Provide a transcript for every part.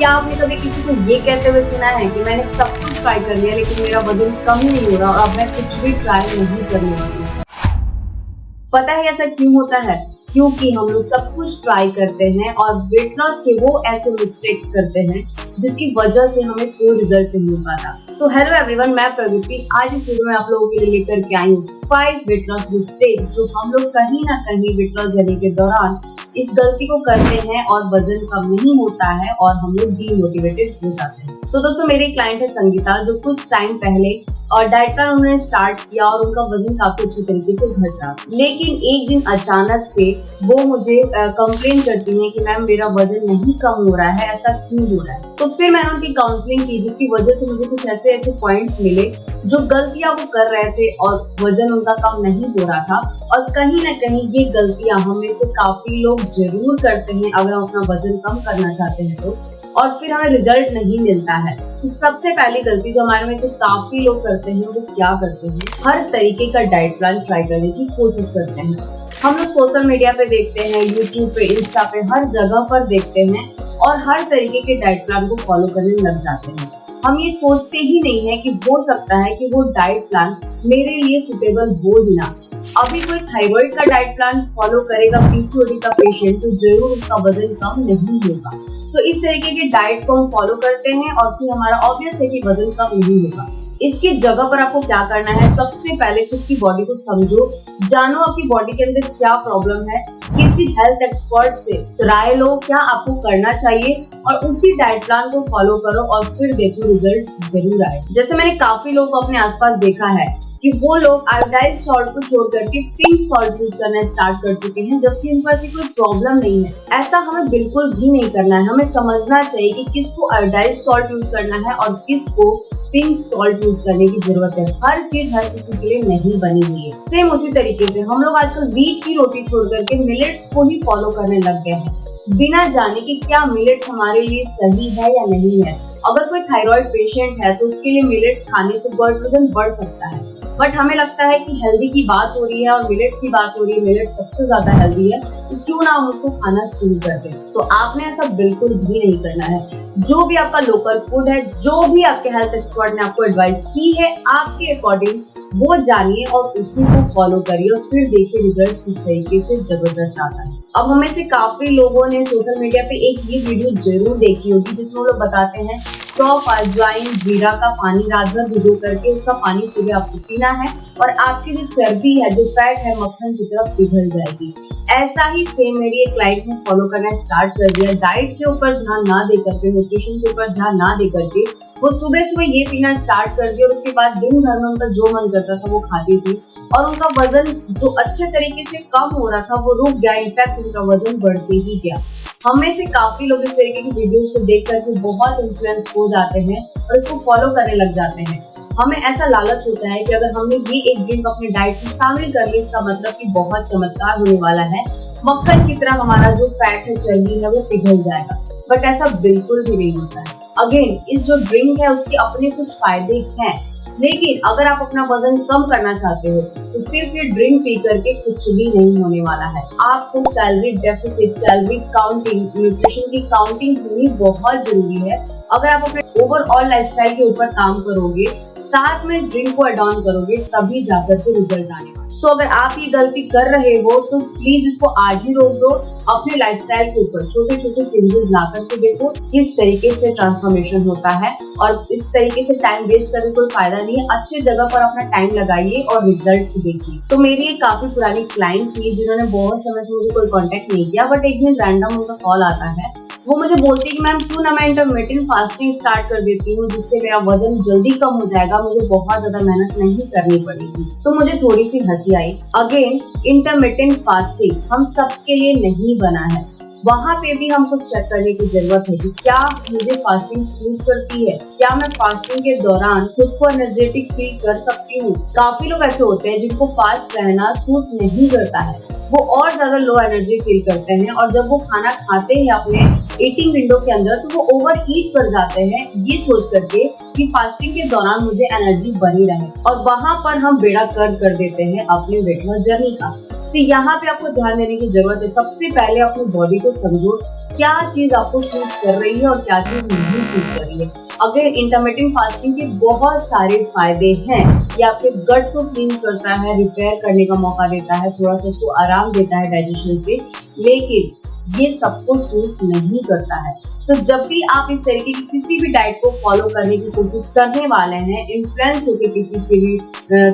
क्या आपने कभी किसी को ये कहते हुए सुना है कि मैंने सब कुछ ट्राई कर लिया लेकिन मेरा वजन कम ही नहीं हो रहा और अब मैं कुछ भी ट्राई नहीं करने वाली? पता है ऐसा क्यों होता है? क्योंकि हम लोग सब कुछ ट्राई करते हैं और वेट लॉस के वो ऐसे मिस्टेक्स करते हैं जिसकी वजह से हमें कोई रिजल्ट नहीं हो पाता। तो हेलो एवरीवन, मैं प्रगति आज इस वीडियो में आप लोगों के लिए लेकर के आई हूँ 5 वेट लॉस मिस्टेक्स जो हम लोग कहीं ना कहीं वेट लॉस जर्नी के दौरान इस गलती को करते हैं और वजन कम नहीं होता है और हम लोग डीमोटिवेटेड हो जाते हैं। तो दोस्तों, मेरी क्लाइंट है संगीता, जो कुछ टाइम पहले और डाइट प्लान उन्होंने स्टार्ट किया और उनका वजन काफी अच्छे तरीके से घट रहा। लेकिन एक दिन अचानक से वो मुझे कंप्लेन करती है कि मैम मेरा वजन नहीं कम हो रहा है, ऐसा क्यों हो रहा है? तो फिर मैंने उनकी काउंसलिंग की जिसकी वजह से मुझे कुछ ऐसे पॉइंट्स मिले जो गलतियां वो कर रहे थे और वजन उनका कम नहीं हो रहा था। और कहीं ना कहीं ये गलतियां हमें से काफी लोग जरूर करते हैं अगर हम अपना वजन कम करना चाहते हैं तो, और फिर हमें रिजल्ट नहीं मिलता है। तो सबसे पहली गलती जो हमारे में से काफी लोग करते हैं वो क्या करते हैं, हर तरीके का डाइट प्लान ट्राई करने की कोशिश करते हैं। हम लोग सोशल मीडिया पे देखते हैं, यूट्यूब पे, इंस्टा पे, हर जगह पर देखते हैं और हर तरीके के डाइट प्लान को फॉलो करने लग जाते हैं। हम ये सोचते ही नहीं है कि हो सकता है कि वो डाइट प्लान मेरे लिए सुटेबल हो ही ना। अभी कोई थायराइड का डाइट प्लान फॉलो करेगा पीसीओडी का पेशेंट तो जरूर उसका वजन कम नहीं होगा। तो इस तरीके के डाइट को हम फॉलो करते हैं और फिर हमारा ऑब्वियस है कि वजन कम नहीं होगा। इसकी जगह पर आपको क्या करना है, सबसे पहले खुद की बॉडी को समझो, जानो आपकी बॉडी के अंदर क्या प्रॉब्लम है, किसी हेल्थ एक्सपर्ट से राय लो क्या आपको करना चाहिए और उसी डाइट प्लान को फॉलो करो और फिर देखो रिजल्ट जरूर आए। जैसे मैंने काफी लोगों को अपने आसपास देखा है कि वो लोग आयोडाइज सॉल्ट को छोड़ करके पिंक सॉल्ट यूज करना स्टार्ट कर चुके हैं, जबकि उनका ऐसी कोई प्रॉब्लम नहीं है। ऐसा हमें बिल्कुल भी नहीं करना है। हमें समझना चाहिए कि किसको आयोडाइज सॉल्ट यूज करना है और किसको पिंक सॉल्ट यूज करने की जरूरत है। हर चीज हर किसी के लिए नहीं बनी हुई है। सेम उसी तरीके से हम लोग आजकल व्हीट की रोटी छोड़ करके मिलेट्स को ही फॉलो करने लग गए हैं, बिना जाने कि क्या मिलेट्स हमारे लिए सही है या नहीं है। अगर कोई थायराइड पेशेंट है तो उसके लिए मिलेट्स खाने से ब्लड वजन बढ़ सकता है, बट हमें लगता है कि हेल्दी की बात हो रही है और मिलेट्स की बात हो रही है, मिलेट सबसे ज्यादा हेल्दी है, तो क्यों ना हम उसको खाना शुरू कर दें। तो आपने ऐसा बिल्कुल भी नहीं करना है। जो भी आपका लोकल फूड है, जो भी आपके हेल्थ एक्सपर्ट ने आपको एडवाइस की है, आपके अकॉर्डिंग वो जानिए और उसी को फॉलो करिए और फिर देखिए रिजल्ट किस तरीके से जबरदस्त आता है। अब हमें से काफी लोगों ने सोशल मीडिया पे एक ये वीडियो जरूर देखी होगी जिसमें वो लोग बताते हैं 100 अजवाइन जीरा का पानी रात भर भिगो करके उसका पानी सुबह आपको पीना है और आपकी जो चर्बी है, जो फैट है, मक्खन की तरफ पिघल जाएगी। ऐसा ही सेम मेरी एक क्लाइंट ने फॉलो करना स्टार्ट कर दिया। डाइट के ऊपर ध्यान ना दे करके, न्यूट्रिशन के ऊपर ध्यान ना दे करके वो सुबह सुबह ये पीना स्टार्ट कर दिया और उसके बाद दिन भर में उनका जो मन करता था वो खाती थी और उनका वजन जो अच्छे तरीके से कम हो रहा था वो रुक गया, इनफैक्ट उनका वजन बढ़ते ही गया। हमें से काफी लोग इस तरीके की वीडियोस को देख करके बहुत इन्फ्लुएंस हो जाते हैं और इसको फॉलो करने लग जाते हैं। हमें ऐसा लालच होता है कि अगर हमने ये एक ड्रिंक अपने डाइट में शामिल कर ली इसका मतलब कि बहुत चमत्कार होने वाला है, मक्खन की तरह हमारा जो फैट है, चर्बी है, वो पिघल जाएगा। बट ऐसा बिल्कुल भी नहीं होता है। अगेन, इस जो ड्रिंक है उसके अपने कुछ फायदे हैं, लेकिन अगर आप अपना वजन कम करना चाहते हो तो सिर्फ ये ड्रिंक पी करके कुछ भी नहीं होने वाला है। आपको calorie deficit, calorie counting, nutrition की काउंटिंग होनी बहुत जरूरी है। अगर आप अपने ओवरऑल लाइफस्टाइल के ऊपर काम करोगे, साथ में ड्रिंक को एड ऑन करोगे, तभी जाकर के रिजल्ट आने वाला। तो अगर आप ये गलती कर रहे हो तो प्लीज इसको आज ही रोक दो। अपने लाइफस्टाइल के ऊपर छोटे छोटे चेंजेस ला करके देखो किस तरीके से ट्रांसफॉर्मेशन होता है और इस तरीके से टाइम वेस्ट करने कोई फायदा नहीं है। अच्छे जगह पर अपना टाइम लगाइए और रिजल्ट देखिए। तो मेरी एक काफी पुरानी क्लाइंट थी जिन्होंने बहुत समय से मुझे कोई कांटेक्ट नहीं किया, बट एक दिन रैंडम उनका कॉल आता है। वो मुझे बोलती है कि मैम क्यों ना मैं इंटरमिटेंट फास्टिंग स्टार्ट कर देती हूँ जिससे मेरा वजन जल्दी कम हो जाएगा, मुझे बहुत ज्यादा मेहनत नहीं करनी पड़ेगी। तो मुझे थोड़ी सी हंसी आई। अगेन, इंटरमिटेंट फास्टिंग हम सबके लिए नहीं बना है। वहाँ पे भी हमको चेक करने की जरूरत है कि क्या मुझे फास्टिंग सूट करती है, क्या मैं फास्टिंग के दौरान खुद को एनर्जेटिक फील कर सकती हूँ। काफी लोग ऐसे होते हैं जिनको फास्ट रहना सूट नहीं करता है, वो और ज्यादा लो एनर्जी फील करते हैं और जब वो खाना खाते हैं अपने ईटिंग विंडो के अंदर तो वो ओवर ईट कर जाते हैं ये सोच करके कि फास्टिंग के दौरान मुझे एनर्जी बनी रहे, और वहाँ पर हम बेड़ा गर्क कर देते हैं अपने वेट लॉस जर्नी का। तो यहाँ पे आपको ध्यान देने की जरूरत है। सबसे पहले अपनी बॉडी को समझो, क्या चीज आपको सूट कर रही है और क्या चीज नहीं सूट कर रही है। अगर इंटरमिटेंट फास्टिंग के बहुत सारे फायदे हैं, ये आपके गट को क्लीन करता है, रिपेयर करने का मौका देता है, थोड़ा सा उसको आराम देता है डाइजेशन पे, लेकिन ये सबको सूट नहीं करता है। तो जब भी आप इस तरीके की किसी भी डाइट को फॉलो करने की कोशिश करने वाले हैं, इन्फ्लुएंस होकर किसी के भी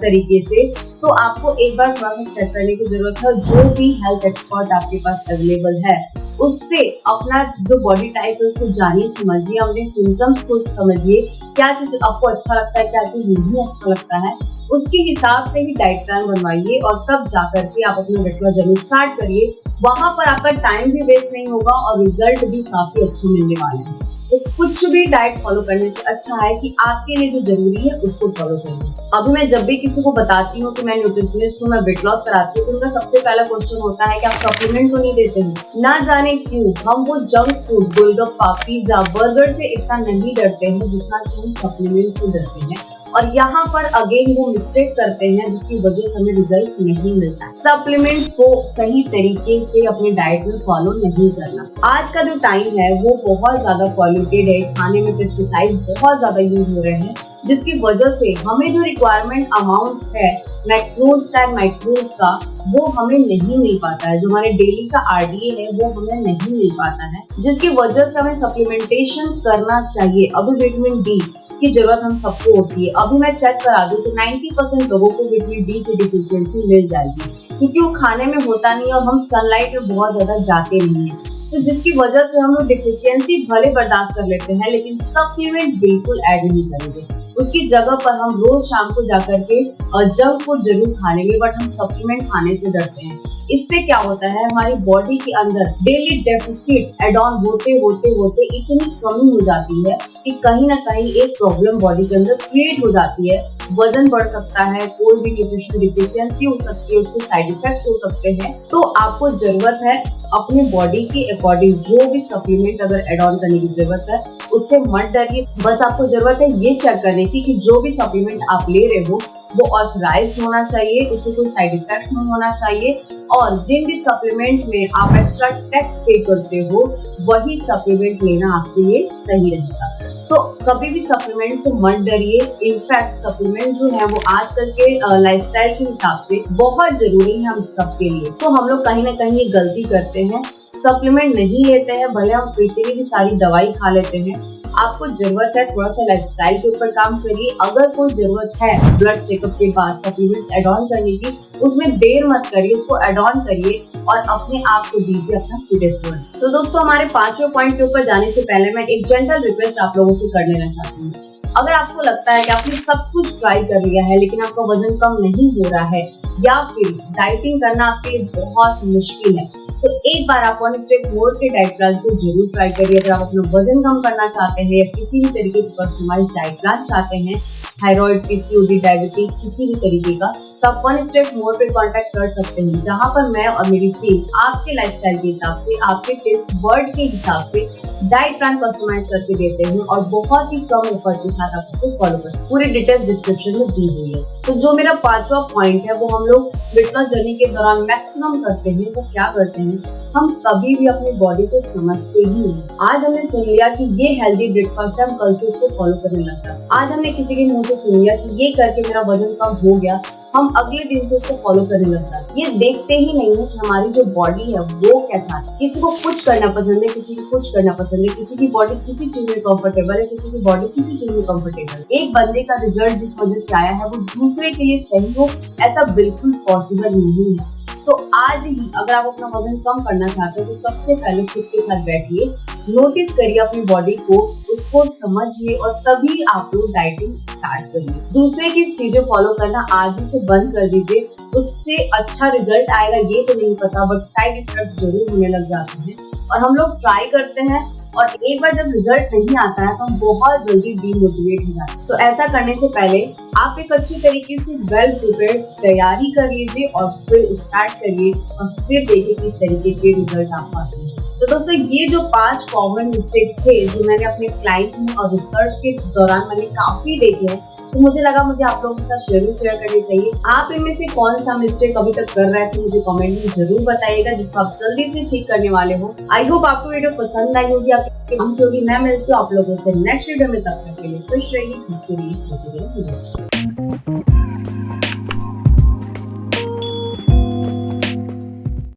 तरीके से, तो आपको एक बार थोड़ा सा चेक करने की जरूरत है। जो भी हेल्थ एक्सपर्ट आपके पास अवेलेबल है, उससे अपना जो बॉडी टाइप है उसको जानिए, समझिए, अपने सिम्टम्स को समझिए, क्या चीज आपको अच्छा लगता है, क्या चीज नहीं अच्छा लगता है, उसके हिसाब से ही डाइट प्लान बनवाइए और तब जाकर के आप अपना वेट लॉस जर्नी स्टार्ट करिए। वहां पर आपका टाइम भी वेस्ट नहीं होगा और रिजल्ट भी काफी अच्छे मिलने वाले हैं। तो कुछ भी डाइट फॉलो करने से अच्छा है कि आपके लिए जो जरूरी है उसको फॉलो करिए। अभी मैं जब भी किसी को बताती हूँ कि मैं न्यूट्रिशनिस्ट हूँ, मैं वेट लॉस कराती हूँ, तो उनका सबसे पहला क्वेश्चन होता है कि आप सप्लीमेंट तो नहीं देते हैं। ना जाने क्यों हम वो junk food, golgappa, pizza, burger से इतना नहीं डरते हैं जितना कि हम सप्लीमेंट से डरते हैं। और यहाँ पर अगेन वो मिस्टेक करते हैं जिसकी वजह से हमें रिजल्ट नहीं मिलता है। सप्लीमेंट्स को सही तरीके से अपने डाइट में फॉलो नहीं करना। आज का जो टाइम है वो बहुत ज्यादा पॉल्यूटेड है, खाने में पेस्टिसाइड बहुत ज्यादा यूज हो रहे हैं, जिसकी वजह से हमें जो रिक्वायरमेंट अमाउंट है मैक्रोज एंड माइक्रोज का, वो हमें नहीं मिल पाता है। जो हमारे डेली का RDA है वो हमें नहीं मिल पाता है, जिसकी वजह से हमें सप्लीमेंटेशन करना चाहिए। अभी विटामिन डी की जरूरत हम सबको होती है। अभी मैं चेक करा दूं तो 90% लोगों को विटामिन डी की डिफिशियंसी मिल जाएगी, क्योंकि वो खाने में होता नहीं और हम सनलाइट में बहुत ज्यादा जाते नहीं है। तो जिसकी वजह से हम लोग डिफिशियंसी भले बर्दाश्त कर लेते हैं, लेकिन सप्लीमेंट बिल्कुल ऐड नहीं करेंगे। उसकी जगह पर हम रोज शाम को जाकर के जंक फूड जरूर खा लेंगे, बट हम सप्लीमेंट खाने से डरते हैं। इससे क्या होता है, हमारी बॉडी के अंदर डेली डेफिसिट एड ऑन होते होते होते इतनी कमी हो जाती है कि कहीं ना कहीं एक प्रॉब्लम बॉडी के अंदर क्रिएट हो जाती है। वजन बढ़ सकता है, कोई भी न्यूट्रिशन डिफिशियंसी हो सकती है, उसके साइड इफेक्ट्स हो सकते हैं। तो आपको जरूरत है अपनी बॉडी के अकॉर्डिंग जो भी सप्लीमेंट अगर एड ऑन करने की जरूरत है उससे मत डरिए। बस आपको जरूरत है ये चेक करने की कि जो भी सप्लीमेंट आप ले रहे हो वो ऑथराइज्ड होना चाहिए, उससे कोई साइड इफेक्ट नहीं होना चाहिए, और जिन भी सप्लीमेंट में आप एक्स्ट्रा टैक्स पे करते हो वही सप्लीमेंट लेना आपके लिए सही रहेगा। तो कभी भी सप्लीमेंट से मत डरिए। इनफैक्ट सप्लीमेंट जो है वो आजकल के लाइफस्टाइल के हिसाब से बहुत जरूरी है हम सबके लिए। तो हम लोग कहीं ना कहीं ये गलती करते हैं, सप्लीमेंट नहीं लेते हैं, भले हम पीते की सारी दवाई खा लेते हैं। आपको जरूरत है थोड़ा सा लाइफस्टाइल के ऊपर काम करिए। अगर कोई जरूरत है ब्लड चेकअप के बाद सप्लीमेंट एड ऑन करने की, उसमें देर मत करिए, उसको एड ऑन करिए और अपने आप को दीजिए अपना फिटेस्ट वर्ड। तो दोस्तों, हमारे 5वें पॉइंट के ऊपर जाने से पहले मैं एक जेंटल रिक्वेस्ट आप लोगों से कर लेना चाहती हूँ। अगर आपको लगता है कि आपने सब कुछ ट्राई कर लिया है लेकिन आपका वजन कम नहीं हो रहा है, या फिर डाइटिंग करना आपके लिए बहुत मुश्किल है, तो एक बार आप 1 स्टेप मोर के डाइट प्लान को जरूर ट्राई करिए। अगर आप अपना वजन कम करना चाहते हैं या किसी भी तरीके से कस्टमाइज्ड डाइट प्लान चाहते हैं, थायराइड, PCOD, डायबिटीज, किसी भी तरीके का, तो आप 1 स्टेप मोर पे कांटेक्ट कर सकते हैं, जहां पर मैं और मेरी टीम आपके लाइफस्टाइल के हिसाब से, आपके टेस्ट बर्ड के हिसाब से डाइट प्लान कस्टमाइज करके देते हैं और बहुत ही कम एफर्ट के साथ आप उसको फॉलो करते हैं। पूरी डिटेल्स डिस्क्रिप्शन में दी हुई है। तो जो मेरा 5वां पॉइंट है वो हम लोग वेट लॉस जर्नी के दौरान मैक्सिमम करते हैं। वो क्या करते हैं, हम कभी भी अपनी बॉडी को समझते ही नहीं। आज हमने सुन लिया कि ये हेल्दी ब्रेकफास्ट है, हम कल से उसको फॉलो करने लगता। आज हमने किसी के मुंह से सुन लिया कि ये करके मेरा वजन कम हो गया, हम अगले दिन से उसको फॉलो करने लगता है। ये देखते ही नहीं है कि हमारी जो बॉडी है वो क्या चाहती है। किसी को कुछ करना पसंद है, किसी को कुछ करना पसंद है, किसी की बॉडी किसी चीज में कंफर्टेबल है, किसी की बॉडी किसी चीज में कंफर्टेबल है। एक बंदे का रिजल्ट जिस वजह से आया है वो दूसरे के लिए सही हो, ऐसा बिल्कुल पॉसिबल नहीं है। तो आज ही अगर आप अपना वजन कम करना चाहते हो तो सबसे पहले खुद के साथ बैठिए, नोटिस करिए अपनी बॉडी को, उसको समझिए और तभी आप लोग डाइटिंग स्टार्ट करिए। दूसरे की चीजें फॉलो करना आज ही से बंद कर दीजिए। उससे अच्छा रिजल्ट आएगा ये तो नहीं पता, बट साइड इफेक्ट जरूर होने लग जाते हैं और हम लोग ट्राई करते हैं और एक बार जब रिजल्ट नहीं आता है तो हम बहुत जल्दी डीमोटिवेट हो जाते हैं। तो ऐसा करने से पहले आप एक अच्छी तरीके से वेल प्रिपेयर्ड तैयारी कर लीजिए और फिर स्टार्ट करिए और फिर देखिए किस तरीके के रिजल्ट आप पाते हैं। तो दोस्तों, ये जो 5 कॉमन मिस्टेक थे जो मैंने अपने क्लाइंट में और रिसर्च के दौरान मैंने काफी देखे हैं, तो मुझे लगा मुझे आप लोगों के साथ जरूर शेयर करनी चाहिए। आप इनमें से कौन सा मिस्टेक अभी तक कर रहे थे मुझे कमेंट में जरूर बताइएगा, जिसको आप जल्दी से ठीक करने वाले हो। आई होप आपको वीडियो पसंद आई होगी, आपके काम की होगी। मैं मिलती हूँ आप लोगों से नेक्स्ट वीडियो में, तब तक के लिए खुश रहिए, खुश रहिए।